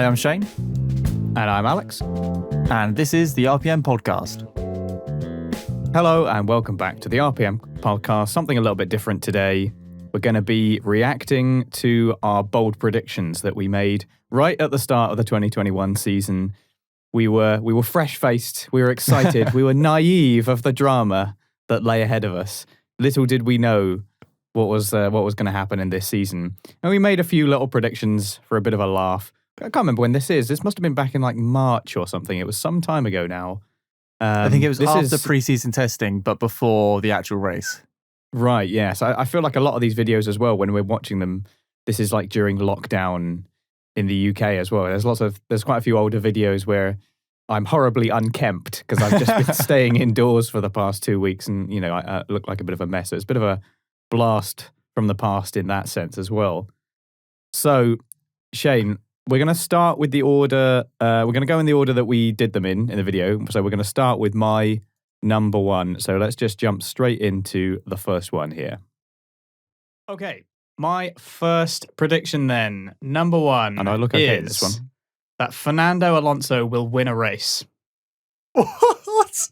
Hi, I'm Shane. And I'm Alex. And this is the RPM Podcast. Hello and welcome back to the RPM Podcast. Something a little bit different today. We're going to be reacting to our bold predictions that we made right at the start of the 2021 season. We were fresh-faced, we were excited, we were naive of the drama that lay ahead of us. Little did we know what was going to happen in this season. And we made a few little predictions for a bit of a laugh. I can't remember when this is. This must have been back in like March or something. It was some time ago now. I think it was after pre-season testing, but before the actual race. Right, yeah. So I feel like a lot of these videos as well, when we're watching them, this is like during lockdown in the UK as well. There's quite a few older videos where I'm horribly unkempt because I've just been staying indoors for the past 2 weeks and, you know, I look like a bit of a mess. So it's a bit of a blast from the past in that sense as well. So, Shane, we're going to start with the order. We're going to go in the order that we did them in the video. So we're going to start with my number one. So let's just jump straight into the first one here. Okay, my first prediction then, number one, and I look okay at this one, that Fernando Alonso will win a race. What?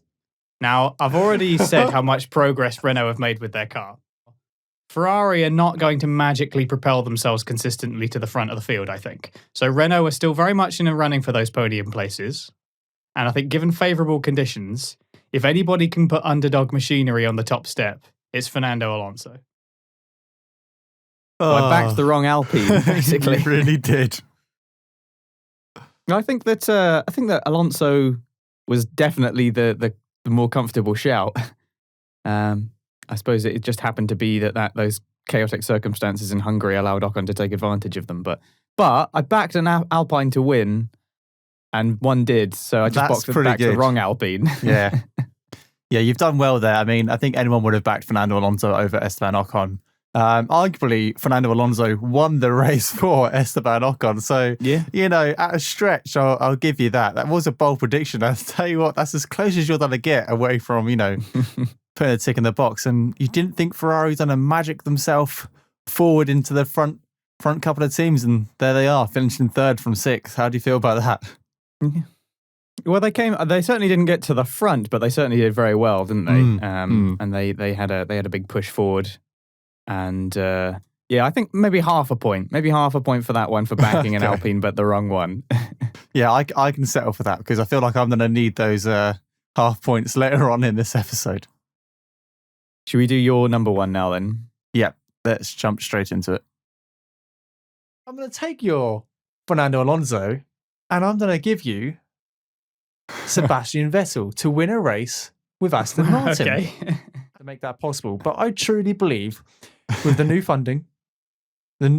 Now, I've already said how much progress Renault have made with their car. Ferrari are not going to magically propel themselves consistently to the front of the field, I think. So Renault are still very much in a running for those podium places. And I think given favourable conditions, if anybody can put underdog machinery on the top step, it's Fernando Alonso. Well, I backed the wrong Alpine, basically. You really did. I think that Alonso was definitely the more comfortable shout. I suppose it just happened to be that those chaotic circumstances in Hungary allowed Ocon to take advantage of them. But I backed an Alpine to win, and one did. So I just backed the wrong Alpine. Yeah. Yeah, you've done well there. I mean, I think anyone would have backed Fernando Alonso over Esteban Ocon. Arguably, Fernando Alonso won the race for Esteban Ocon. So, yeah, you know, at a stretch, I'll give you that. That was a bold prediction. I'll tell you what, that's as close as you're going to get away from, you know, putting a tick in the box. And you didn't think Ferrari was going to magic themselves forward into the front couple of teams, and there they are, finishing third from sixth. How do you feel about that? Well, they certainly didn't get to the front, but they certainly did very well, didn't they? And they had a big push forward. And yeah, I think maybe half a point for that one for backing an Alpine, but the wrong one. Yeah, I can settle for that because I feel like I'm going to need those half points later on in this episode. Should we do your number one now then? Yeah, let's jump straight into it. I'm going to take your Fernando Alonso and I'm going to give you Sebastian Vettel to win a race with Aston Martin. Okay. To make that possible. But I truly believe with the new funding,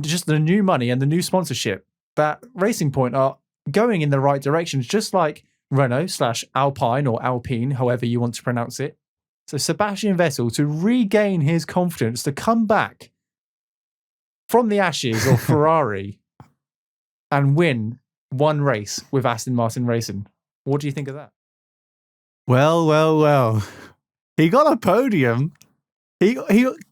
just the new money and the new sponsorship, that Racing Point are going in the right direction, just like Renault/Alpine or Alpine, however you want to pronounce it. So Sebastian Vettel to regain his confidence, to come back from the ashes of Ferrari and win one race with Aston Martin Racing. What do you think of that? Well. He got a podium. He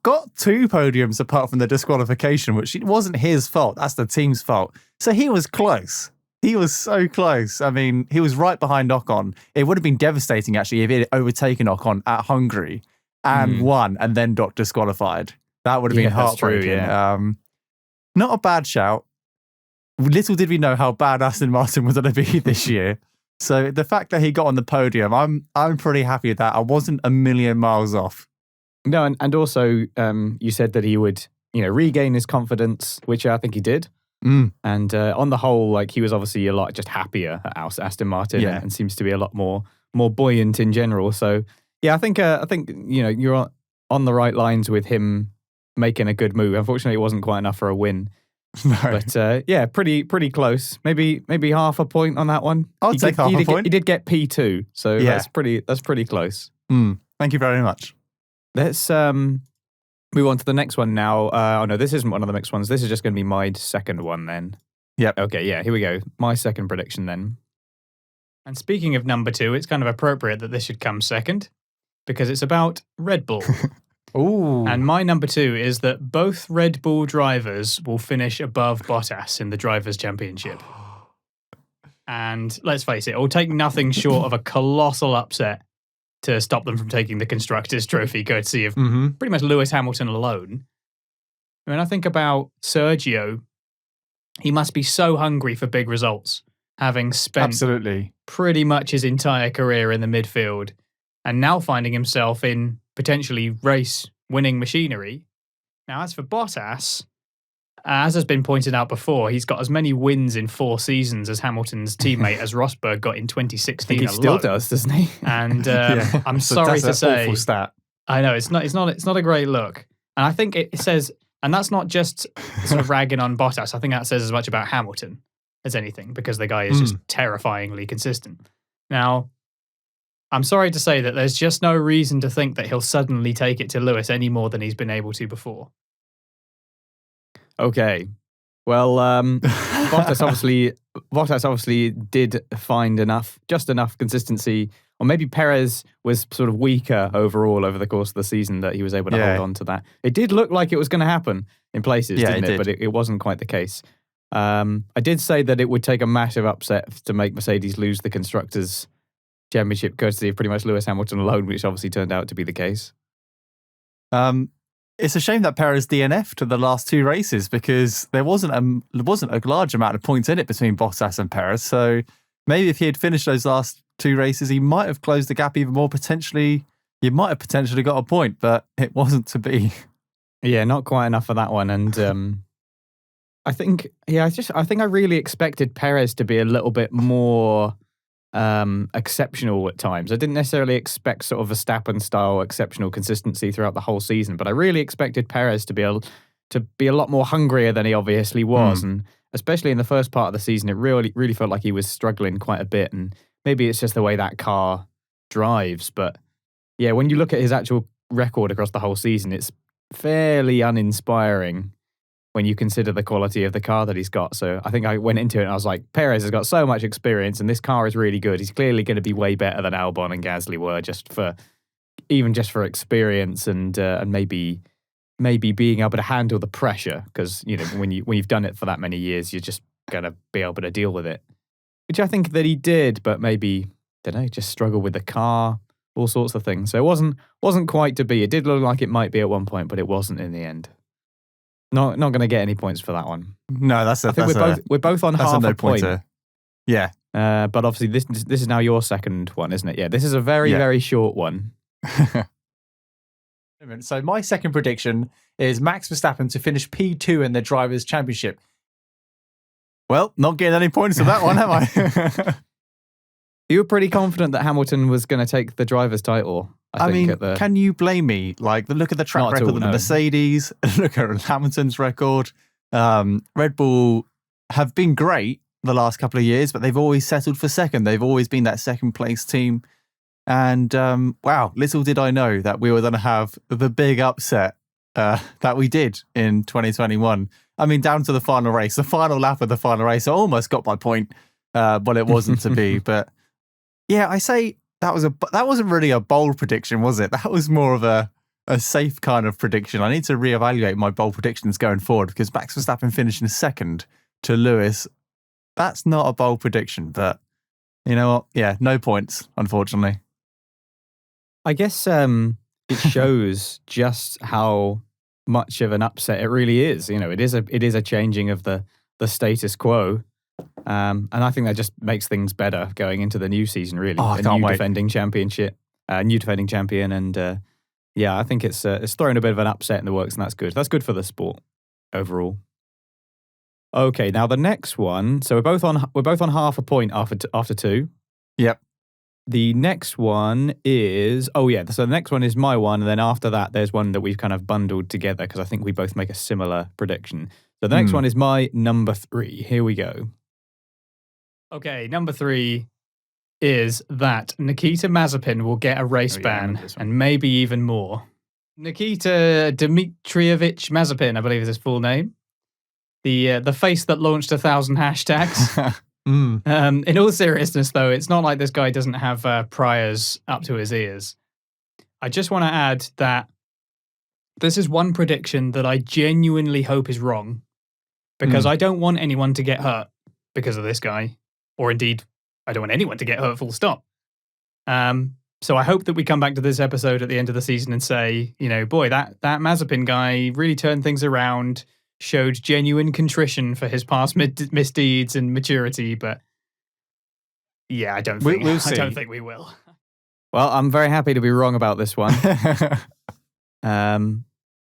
got 2 podiums apart from the disqualification, which wasn't his fault. That's the team's fault. So he was close. He was so close. I mean, he was right behind Ocon. It would have been devastating, actually, if he had overtaken Ocon at Hungary and won and then got disqualified. That would have been heartbreaking. That's true, yeah. Not a bad shout. Little did we know how bad Aston Martin was going to be this year. So the fact that he got on the podium, I'm pretty happy with that. I wasn't a million miles off. No, and also you said that he would, you know, regain his confidence, which I think he did. And on the whole, like, he was obviously a lot just happier at Aston Martin, and seems to be a lot more buoyant in general. So yeah, I think you know, you're on the right lines with him making a good move. Unfortunately, it wasn't quite enough for a win. No. But yeah, pretty close. Maybe half a point on that one. I'll take half a point. He did get P2, so yeah. that's pretty close. Thank you very much. Let's move on to the next one now. Oh no, this isn't one of the next ones. This is just going to be my second one then. Yep. Okay, yeah, here we go. My second prediction then. And speaking of number 2, it's kind of appropriate that this should come second because it's about Red Bull. Ooh. And my number 2 is that both Red Bull drivers will finish above Bottas in the Drivers' Championship. And let's face it, it will take nothing short of a colossal upset to stop them from taking the Constructors' Trophy, courtesy of pretty much Lewis Hamilton alone. When I think about Sergio, he must be so hungry for big results, having spent Absolutely pretty much his entire career in the midfield, and now finding himself in potentially race-winning machinery. Now, as for Bottas, as has been pointed out before, he's got as many wins in 4 seasons as Hamilton's teammate as Rosberg got in 2016 I think he alone. still does, doesn't he? And I'm sorry to that's say, an awful stat. I know it's not a great look. And I think it says, and that's not just sort of ragging on Bottas. I think that says as much about Hamilton as anything, because the guy is just terrifyingly consistent. Now, I'm sorry to say that there's just no reason to think that he'll suddenly take it to Lewis any more than he's been able to before. Okay. Well, Bottas obviously did find just enough consistency, or maybe Perez was sort of weaker overall over the course of the season that he was able to hold on to that. It did look like it was going to happen in places, didn't it? But it wasn't quite the case. I did say that it would take a massive upset to make Mercedes lose the Constructors' Championship, courtesy of pretty much Lewis Hamilton alone, which obviously turned out to be the case. It's a shame that Perez DNF'd the last 2 races, because there wasn't a large amount of points in it between Bottas and Perez. So maybe if he had finished those last 2 races, he might have closed the gap even more. Potentially, you might have potentially got a point, but it wasn't to be. Yeah, not quite enough for that one. And I think I really expected Perez to be a little bit more exceptional at times. I didn't necessarily expect sort of Verstappen-style exceptional consistency throughout the whole season, but I really expected Perez to be a lot more hungrier than he obviously was. And especially in the first part of the season, it really felt like he was struggling quite a bit. And maybe it's just the way that car drives. But yeah, when you look at his actual record across the whole season, it's fairly uninspiring when you consider the quality of the car that he's got. So I think I went into it and I was like, Perez has got so much experience and this car is really good. He's clearly going to be way better than Albon and Gasly were, just for experience and maybe being able to handle the pressure, because when you've done it for that many years, you're just going to be able to deal with it, which I think that he did, but maybe, I don't know, just struggle with the car, all sorts of things. So it wasn't quite to be. It did look like it might be at one point, but it wasn't in the end. Not going to get any points for that one. No, I think we're both on half a point. Yeah. But obviously this is now your second one, isn't it? Yeah. This is a very short one. So my second prediction is Max Verstappen to finish P2 in the Drivers' Championship. Well, not getting any points for that one, am I? You were pretty confident that Hamilton was going to take the driver's title. I mean, can you blame me? Like, look at the track record of the Mercedes, look at Hamilton's record. Red Bull have been great the last couple of years, but they've always settled for second. They've always been that second place team. And wow, little did I know that we were going to have the big upset that we did in 2021. I mean, down to the final race, the final lap of the final race, I almost got my point, but it wasn't to be. But yeah, I say that wasn't really a bold prediction, was it? That was more of a safe kind of prediction. I need to reevaluate my bold predictions going forward, because Max Verstappen finishing second to Lewis, that's not a bold prediction. But you know what? Yeah, no points, unfortunately. I guess it shows just how much of an upset it really is. It is a changing of the status quo. And I think that just makes things better going into the new season, really. Defending champion. And yeah, I think it's throwing a bit of an upset in the works, and that's good. That's good for the sport overall. Okay, now the next one. So we're both on half a point after 2. Yep. The next one is so the next one is my one, and then after that there's one that we've kind of bundled together because I think we both make a similar prediction. So the next one is my number 3. Here we go. Okay, number 3 is that Nikita Mazepin will get a race ban, and maybe even more. Nikita Dmitrievich Mazepin, I believe is his full name. The face that launched 1,000 hashtags. In all seriousness, though, it's not like this guy doesn't have priors up to his ears. I just want to add that this is one prediction that I genuinely hope is wrong, because I don't want anyone to get hurt because of this guy. or indeed, I don't want anyone to get hurt, full stop. So I hope that we come back to this episode at the end of the season and say, boy, that Mazepin guy really turned things around, showed genuine contrition for his past misdeeds and maturity. But yeah, I don't think we'll see. I don't think we will. Well, I'm very happy to be wrong about this one.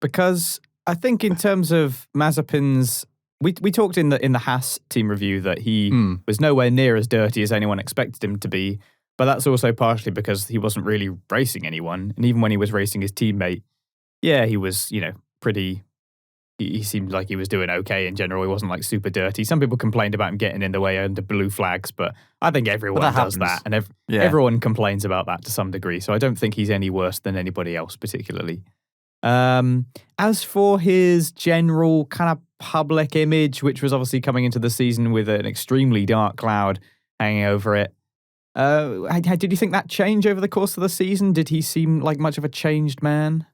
Because I think in terms of Mazepin's, we talked in the Haas team review that he was nowhere near as dirty as anyone expected him to be. But that's also partially because he wasn't really racing anyone. And even when he was racing his teammate, he was, pretty... He seemed like he was doing okay in general. He wasn't like super dirty. Some people complained about him getting in the way under blue flags, but I think everyone does that. And everyone complains about that to some degree. So I don't think he's any worse than anybody else particularly. As for his general kind of public image, which was obviously coming into the season with an extremely dark cloud hanging over it, did you think that changed over the course of the season? Did he seem like much of a changed man?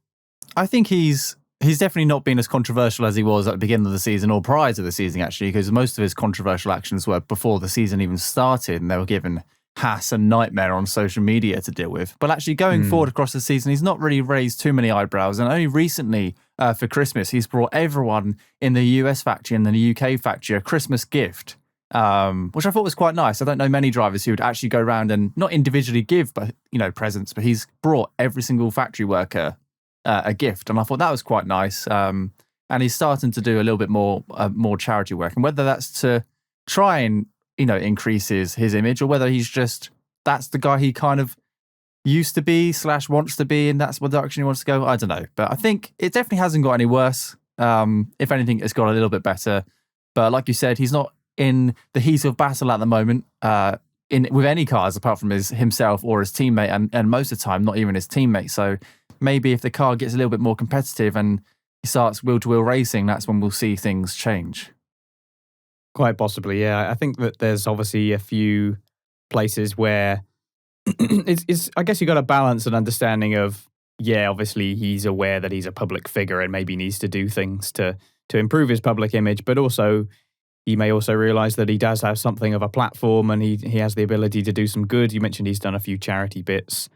I think he's definitely not been as controversial as he was at the beginning of the season or prior to the season, actually, because most of his controversial actions were before the season even started, and they were given Haas a nightmare on social media to deal with. But actually going forward across the season, he's not really raised too many eyebrows, and only recently for Christmas, he's brought everyone in the US factory and the UK factory a Christmas gift. Which I thought was quite nice. I don't know many drivers who would actually go around and not individually give, but presents. But he's brought every single factory worker a gift, and I thought that was quite nice. And he's starting to do a little bit more charity work, and whether that's to try and increase his image, or whether that's the guy he kind of used to be / wants to be, and that's what direction he wants to go. I don't know, but I think it definitely hasn't got any worse. If anything, it's got a little bit better. But like you said, he's not in the heat of battle at the moment with any cars apart from himself or his teammate, and most of the time not even his teammate. So maybe if the car gets a little bit more competitive and he starts wheel-to-wheel racing, that's when we'll see things change. Quite possibly, yeah. I think that there's obviously a few places where it's I guess you got to balance an understanding of, obviously he's aware that he's a public figure and maybe needs to do things to improve his public image, but also he may also realize that he does have something of a platform and he has the ability to do some good. You mentioned he's done a few charity bits.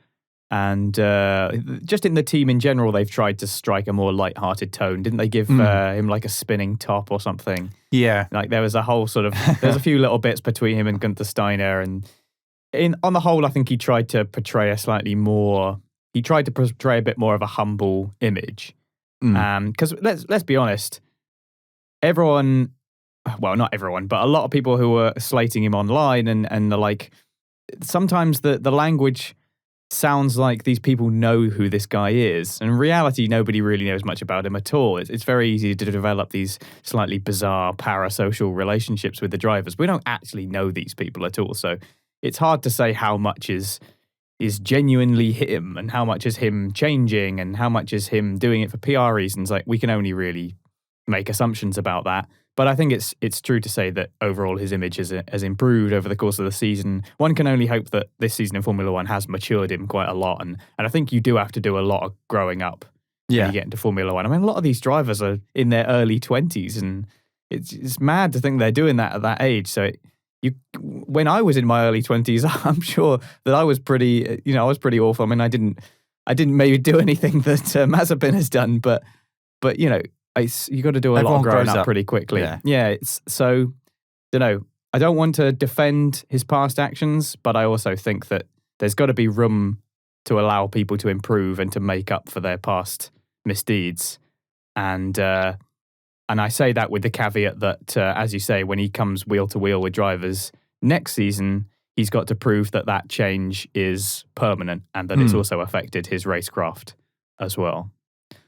And just in the team in general, they've tried to strike a more light-hearted tone. Didn't they give him like a spinning top or something? Yeah. Like there was a whole there's a few little bits between him and Gunther Steiner. And on the whole, I think he tried to portray a bit more of a humble image. Because let's be honest, everyone... Well, not everyone, but a lot of people who were slating him online and the like, sometimes the language sounds like these people know who this guy is. And in reality, nobody really knows much about him at all. It's very easy to develop these slightly bizarre parasocial relationships with the drivers. We don't actually know these people at all. So it's hard to say how much is genuinely him and how much is him changing and how much is him doing it for PR reasons. Like we can only really make assumptions about that. But I think it's true to say that overall his image has improved over the course of the season. One can only hope that this season in Formula One has matured him quite a lot. And I think you do have to do a lot of growing up when you get into Formula One. I mean, a lot of these drivers are in their early 20s, and it's mad to think they're doing that at that age. So when I was in my early 20s, I'm sure that I was pretty awful. I mean, I didn't maybe do anything that Mazepin has done, but you got to do a lot of growing up pretty quickly. Yeah. It's so, I don't want to defend his past actions, but I also think that there's got to be room to allow people to improve and to make up for their past misdeeds. And I say that with the caveat that, as you say, when he comes wheel to wheel with drivers next season, he's got to prove that change is permanent and that it's also affected his racecraft as well.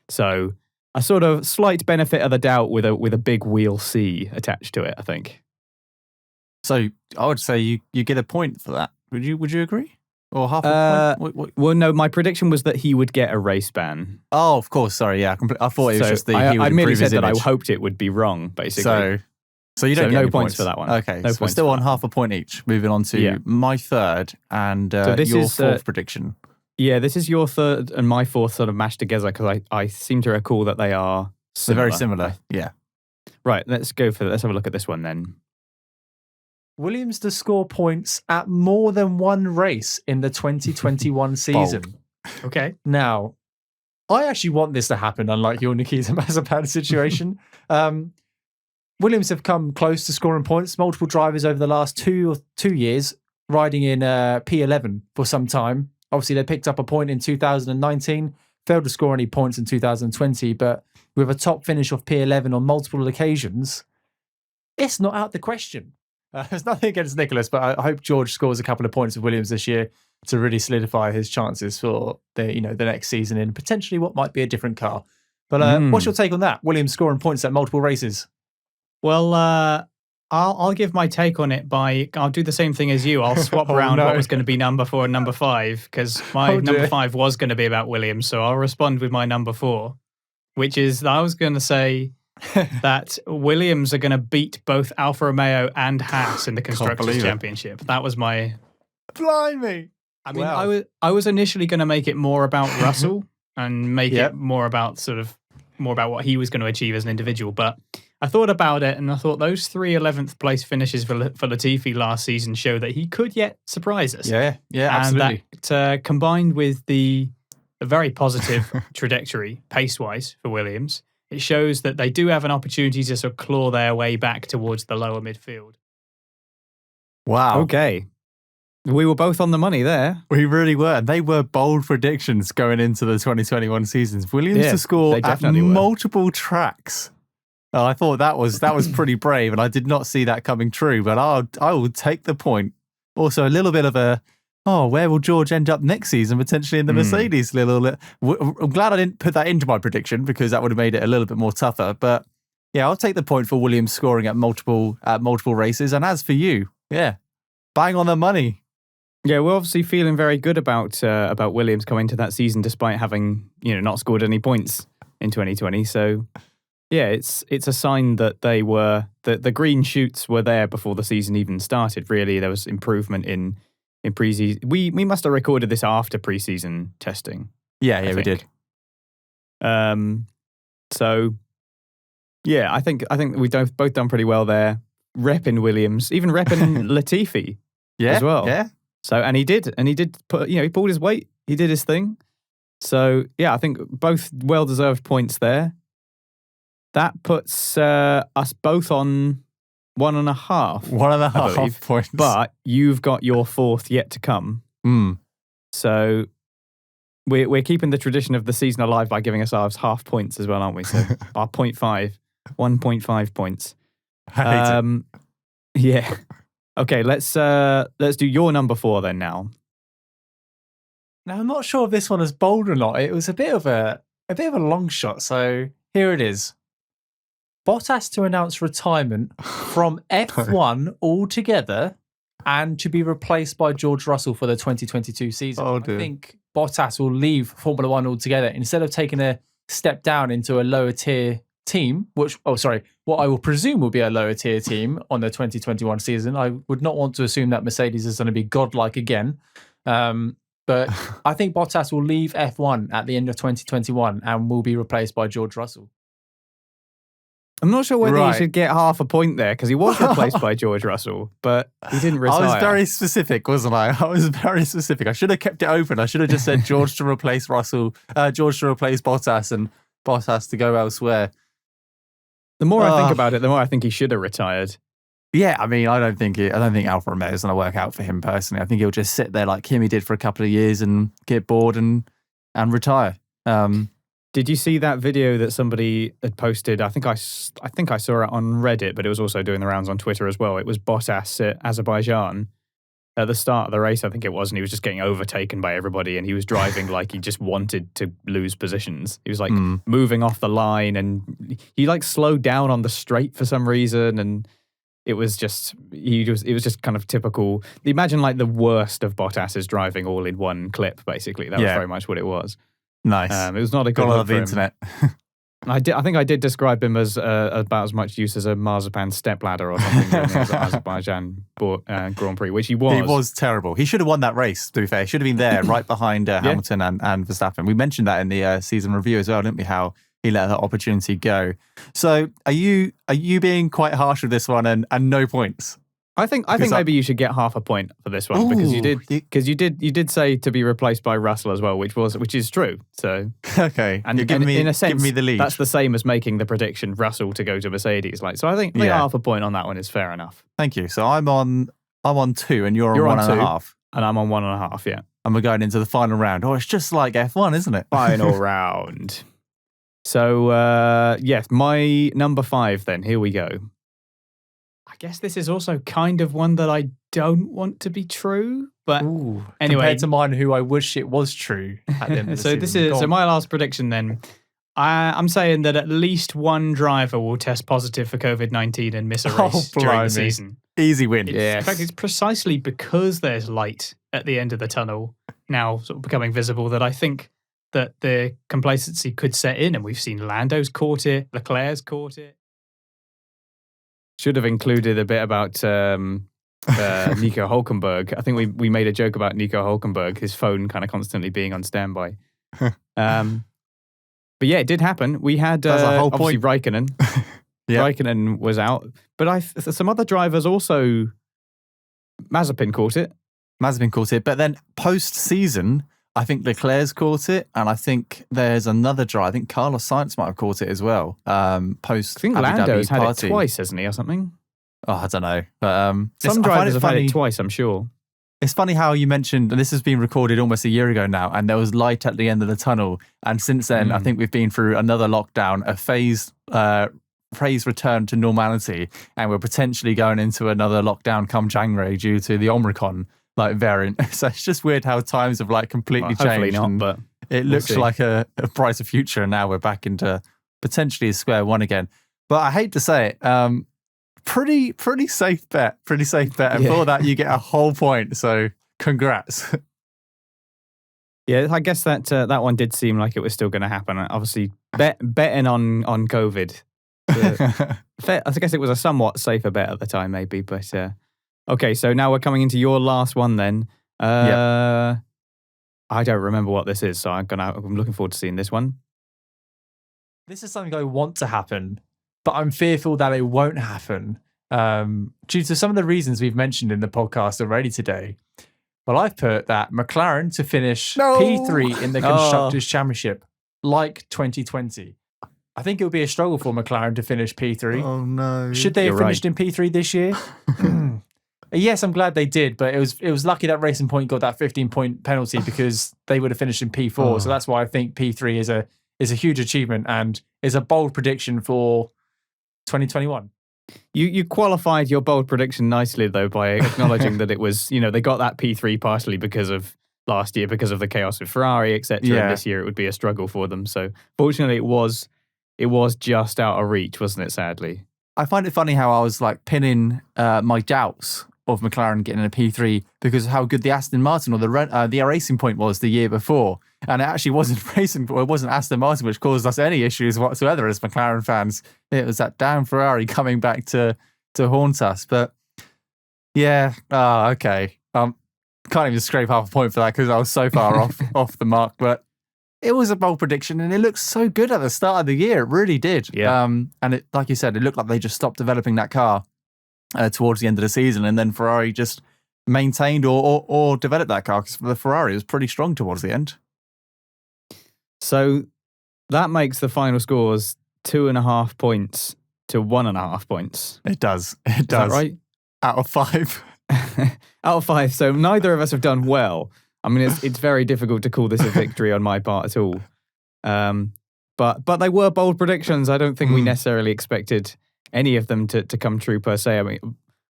So a sort of slight benefit of the doubt with a big wheel C attached to it, I think. So I would say you get a point for that. Would you agree? Or half a point? What? Well, no, my prediction was that he would get a race ban. Oh, of course. Sorry, yeah. I thought it was just he would I merely improve said his that image. I hoped it would be wrong, basically. So you don't get no any points for that one. Okay, no so we're still on half a point each. Moving on to my third and your fourth prediction. Yeah, this is your third and my fourth sort of mashed together because I seem to recall that they are similar. They're very similar, yeah. Right, let's have a look at this one then. Williams to score points at more than one race in the 2021 season. Okay. Now, I actually want this to happen, unlike your Nikita Mazepin situation. Williams have come close to scoring points. Multiple drivers over the last 2 years riding in P11 for some time. Obviously, they picked up a point in 2019, failed to score any points in 2020, but with a top finish of P11 on multiple occasions, it's not out the question. There's nothing against Nicholas, but I hope George scores a couple of points with Williams this year to really solidify his chances for the next season in potentially what might be a different car. But what's your take on that? Williams scoring points at multiple races. Well, I'll give my take on it by I'll do the same thing as you. I'll swap around what was going to be number 4 and number 5 because my number 5 was going to be about Williams. So I'll respond with my number 4, which is I was going to say that Williams are going to beat both Alfa Romeo and Haas in the Constructors' Championship. That was my... Blimey! I mean, I was initially going to make it more about Russell and make it more about what he was going to achieve as an individual. But I thought about it and I thought those 3 11th place finishes for Latifi last season show that he could yet surprise us. Yeah, absolutely. And that combined with the very positive trajectory pace-wise for Williams, it shows that they do have an opportunity to sort of claw their way back towards the lower midfield. Wow. Okay. We were both on the money there. We really were. They were bold predictions going into the 2021 seasons. Williams to score at multiple tracks. Oh, I thought that was pretty brave, and I did not see that coming true, but I will take the point. Also, a little bit of where will George end up next season, potentially in the Mercedes? I'm glad I didn't put that into my prediction because that would have made it a little bit more tougher. But yeah, I'll take the point for Williams scoring at multiple races. And as for you, bang on the money. Yeah, we're obviously feeling very good about Williams coming to that season despite having not scored any points in 2020. So yeah, it's a sign that the green shoots were there before the season even started. Really, there was improvement in preseason. We must have recorded this after preseason testing. Yeah, we did. So yeah, I think we've both done pretty well there. Repping Williams, even repping Latifi as well. Yeah. So and he did put he pulled his weight. He did his thing. So yeah, I think both well-deserved points there. That puts us both on 1.5. 1.5 points. But you've got your 4th yet to come. So we're keeping the tradition of the season alive by giving ourselves half points as well, aren't we? So our 1.5 points. I hate it. Yeah. Okay, let's do your number 4 then now. Now I'm not sure if this one is bold or not. It was a bit of a long shot. So here it is. Bottas to announce retirement from F1 altogether and to be replaced by George Russell for the 2022 season. Oh, dear. I think Bottas will leave Formula One altogether instead of taking a step down into a lower tier team, what I will presume will be a lower tier team on the 2021 season. I would not want to assume that Mercedes is going to be godlike again. But I think Bottas will leave F1 at the end of 2021 and will be replaced by George Russell. I'm not sure whether you should get half a point there because he was replaced by George Russell, but he didn't retire. I was very specific, wasn't I? I was very specific. I should have kept it open. I should have just said George to replace Russell, George to replace Bottas, and Bottas to go elsewhere. The more I think about it, the more I think he should have retired. Yeah, I mean, I don't think Alfa Romeo is going to work out for him personally. I think he'll just sit there like Kimi did for a couple of years and get bored and retire. Did you see that video that somebody had posted? I think I saw it on Reddit, but it was also doing the rounds on Twitter as well. It was Bottas at Azerbaijan at the start of the race, I think it was, and he was just getting overtaken by everybody, and he was driving like he just wanted to lose positions. He was like moving off the line, and he like slowed down on the straight for some reason, and it was just kind of typical. Imagine like the worst of Bottas's driving all in one clip, basically. That was very much what it was. Nice. It was not a good look for him. Internet. I think I did describe him as about as much use as a marzipan stepladder or something during the Azerbaijan Grand Prix, which he was. He was terrible. He should have won that race, to be fair. He should have been there right behind Hamilton and Verstappen. We mentioned that in the season review as well, didn't we, how he let that opportunity go. So are you being quite harsh with this one and no points? I think maybe you should get half a point for this one because you did say to be replaced by Russell as well, which is true. So okay, and in a sense, giving me the lead. That's the same as making the prediction Russell to go to Mercedes. So I think half a point on that one is fair enough. Thank you. So I'm on 2 and you're on 1.5. And I'm on 1.5. Yeah, and we're going into the final round. Oh, it's just like F1, isn't it? Final round. So yes, my number 5. Then here we go. I guess this is also kind of one that I don't want to be true, but anyway, compared to mine, who I wish it was true at the end of the season. So my last prediction then. I'm saying that at least one driver will test positive for COVID-19 and miss a race during the season. Easy win. In fact, it's precisely because there's light at the end of the tunnel now sort of becoming visible that I think that the complacency could set in, and we've seen Lando's caught it, Leclerc's caught it. Should have included a bit about Nico Hulkenberg. I think we made a joke about Nico Hulkenberg, his phone kind of constantly being on standby. But yeah, it did happen. We had obviously Raikkonen. Raikkonen was out. But some other drivers also, Mazepin caught it. But then post-season, I think Leclerc's caught it, and I think there's another driver. I think Carlos Sainz might have caught it as well. Post, I think Lando's had it twice, hasn't he, or something? Oh, I don't know. But some drivers have had it twice, I'm sure. It's funny how you mentioned, and this has been recorded almost a year ago now, and there was light at the end of the tunnel. And since then, I think we've been through another lockdown, a phased return to normality, and we're potentially going into another lockdown come January due to the Omicron variant. So it's just weird how times have completely changed. Hopefully not, but it looks like a brighter future, and now we're back into potentially square one again. But I hate to say it, pretty safe bet. And for that, you get a whole point. So congrats. Yeah, I guess that one did seem like it was still going to happen. Obviously, betting on COVID. I guess it was a somewhat safer bet at the time, maybe, but. Okay, so now we're coming into your last one then. I don't remember what this is, so I'm looking forward to seeing this one. This is something I want to happen, but I'm fearful that it won't happen due to some of the reasons we've mentioned in the podcast already today. Well, I've put that McLaren to finish P3 in the Constructors' Championship, like 2020. I think it would be a struggle for McLaren to finish P3. Oh, no. Should they have finished in P3 this year? Yes, I'm glad they did, but it was lucky that Racing Point got that 15-point penalty because they would have finished in P4. So that's why I think P3 is a huge achievement and is a bold prediction for 2021. You qualified your bold prediction nicely though by acknowledging that it was, they got that P3 partially because of last year, because of the chaos with Ferrari, etc. And this year it would be a struggle for them. So fortunately, it was just out of reach, wasn't it? Sadly, I find it funny how I was pinning my doubts of McLaren getting a P3 because of how good the Aston Martin or the Racing Point was the year before. And it actually wasn't Aston Martin which caused us any issues whatsoever as McLaren fans. It was that damn Ferrari coming back to haunt us. But yeah, okay. Can't even scrape half a point for that because I was so far off the mark. But it was a bold prediction and it looked so good at the start of the year. It really did. Yeah. And it, like you said, it looked like they just stopped developing that car towards the end of the season, and then Ferrari just maintained or developed that car because the Ferrari was pretty strong towards the end. So that makes the final scores 2.5 points to 1.5 points. It does. Is that right? Out of 5. Out of 5. So neither of us have done well. I mean, it's very difficult to call this a victory on my part at all. But they were bold predictions. I don't think we necessarily expected any of them to come true per se. I mean,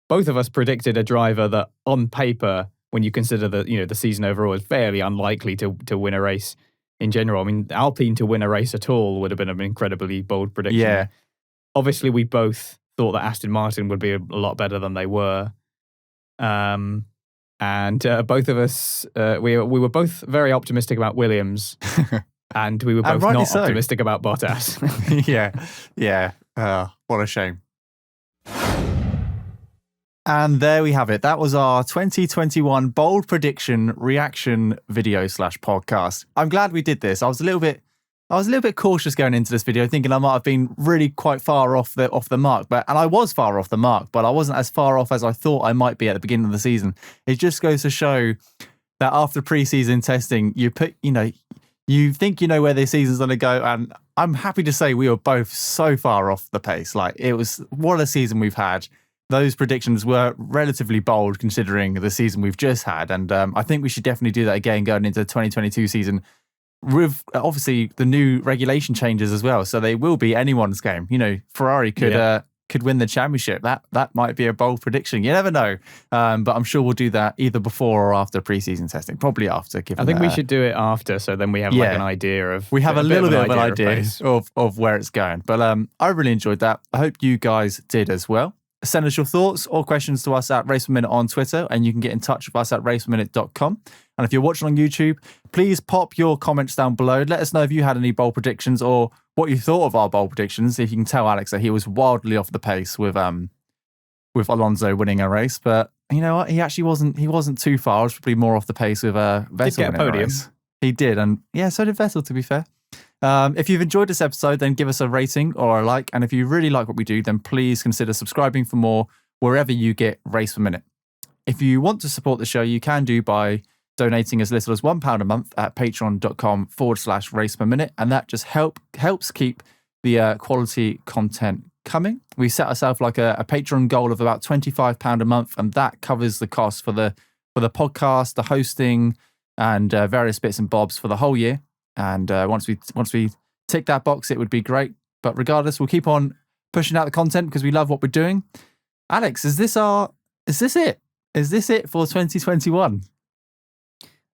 both of us predicted a driver that on paper, when you consider the season overall, is fairly unlikely to win a race in general. I mean, Alpine to win a race at all would have been an incredibly bold prediction. Yeah. Obviously, we both thought that Aston Martin would be a lot better than they were. And both of us, we were both very optimistic about Williams. And we were both not optimistic about Bottas. Yeah. What a shame. And there we have it. That was our 2021 bold prediction reaction video /podcast. I'm glad we did this. I was a little bit I was a little bit cautious going into this video, thinking I might have been really quite far off the mark, and I was far off the mark, but I wasn't as far off as I thought I might be at the beginning of the season. It just goes to show that after preseason testing, you think you know where the season's going to go, and I'm happy to say we were both so far off the pace. Like, it was, what a season we've had. Those predictions were relatively bold considering the season we've just had, and I think we should definitely do that again going into the 2022 season with obviously the new regulation changes as well. So they will be anyone's game. You know, Ferrari could win the championship. That might be a bold prediction. You never know. But I'm sure we'll do that either before or after preseason testing. Probably after. I think we should do it after, so then we have like an idea of. We have a little bit of an idea of where it's going. But I really enjoyed that. I hope you guys did as well. Send us your thoughts or questions to us at RacePerMinute on Twitter, and you can get in touch with us at RacePerMinute.com. And if you're watching on YouTube, please pop your comments down below. Let us know if you had any bold predictions or what you thought of our bold predictions. If you can tell Alex that he was wildly off the pace with Alonso winning a race, but you know what? He actually wasn't. He wasn't too far. I was probably more off the pace with Vettel winning a race. He did, and yeah, so did Vettel. To be fair. If you've enjoyed this episode, then give us a rating or a like. And if you really like what we do, then please consider subscribing for more wherever you get Race Per Minute. If you want to support the show, you can do by donating as little as £1 a month at patreon.com/RacePerMinute. And that just helps keep the quality content coming. We set ourselves like a Patreon goal of about £25 a month, and that covers the cost for the podcast, the hosting, and various bits and bobs for the whole year. And once we tick that box, it would be great. But regardless, we'll keep on pushing out the content because we love what we're doing. Alex, is this it? Is this it for 2021?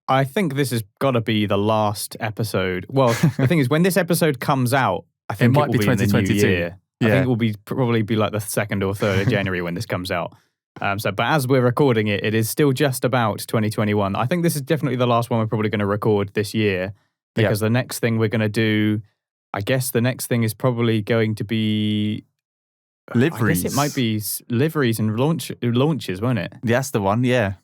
I think this has got to be the last episode. Well, the thing is, when this episode comes out, I think it might be 2022. In the new year. Yeah. I think it will probably be like the 2nd or 3rd of January when this comes out. But as we're recording it, it is still just about 2021. I think this is definitely the last one we're probably going to record this year. Because the next thing we're going to do, I guess the next thing is probably going to be liveries. I guess it might be liveries and launches, won't it? That's the one, yeah.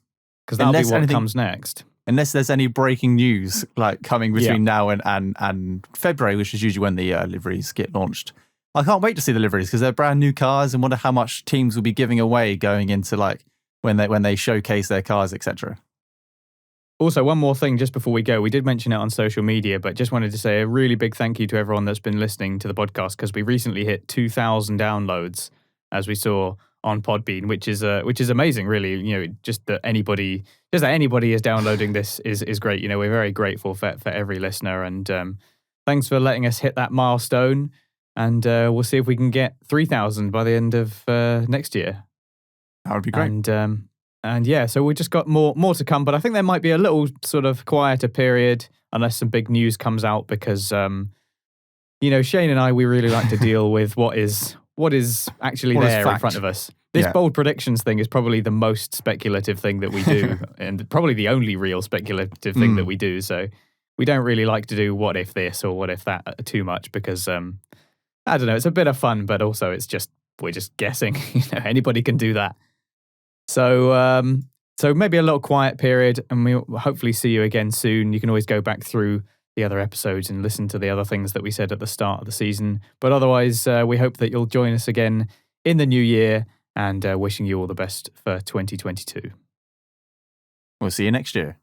Because that'll be what comes next. Unless there's any breaking news like coming between now and February, which is usually when the liveries get launched. I can't wait to see the liveries because they're brand new cars, and wonder how much teams will be giving away going into like when they showcase their cars, etc. Also, one more thing just before we go. We did mention it on social media, but just wanted to say a really big thank you to everyone that's been listening to the podcast because we recently hit 2,000 downloads, as we saw on Podbean, which is amazing, really. You know, just that anybody is downloading this is great. You know, we're very grateful for every listener, and thanks for letting us hit that milestone. And we'll see if we can get 3,000 by the end of next year. That would be great. And yeah, so we just got more to come, but I think there might be a little sort of quieter period unless some big news comes out because, you know, Shane and I, we really like to deal with what is actually there in front of us. This bold predictions thing is probably the most speculative thing that we do and probably the only real speculative thing that we do. So we don't really like to do what if this or what if that too much because, I don't know, it's a bit of fun, but also we're just guessing. You know, anybody can do that. So maybe a little quiet period, and we'll hopefully see you again soon. You can always go back through the other episodes and listen to the other things that we said at the start of the season. But otherwise, we hope that you'll join us again in the new year, and wishing you all the best for 2022. We'll see you next year.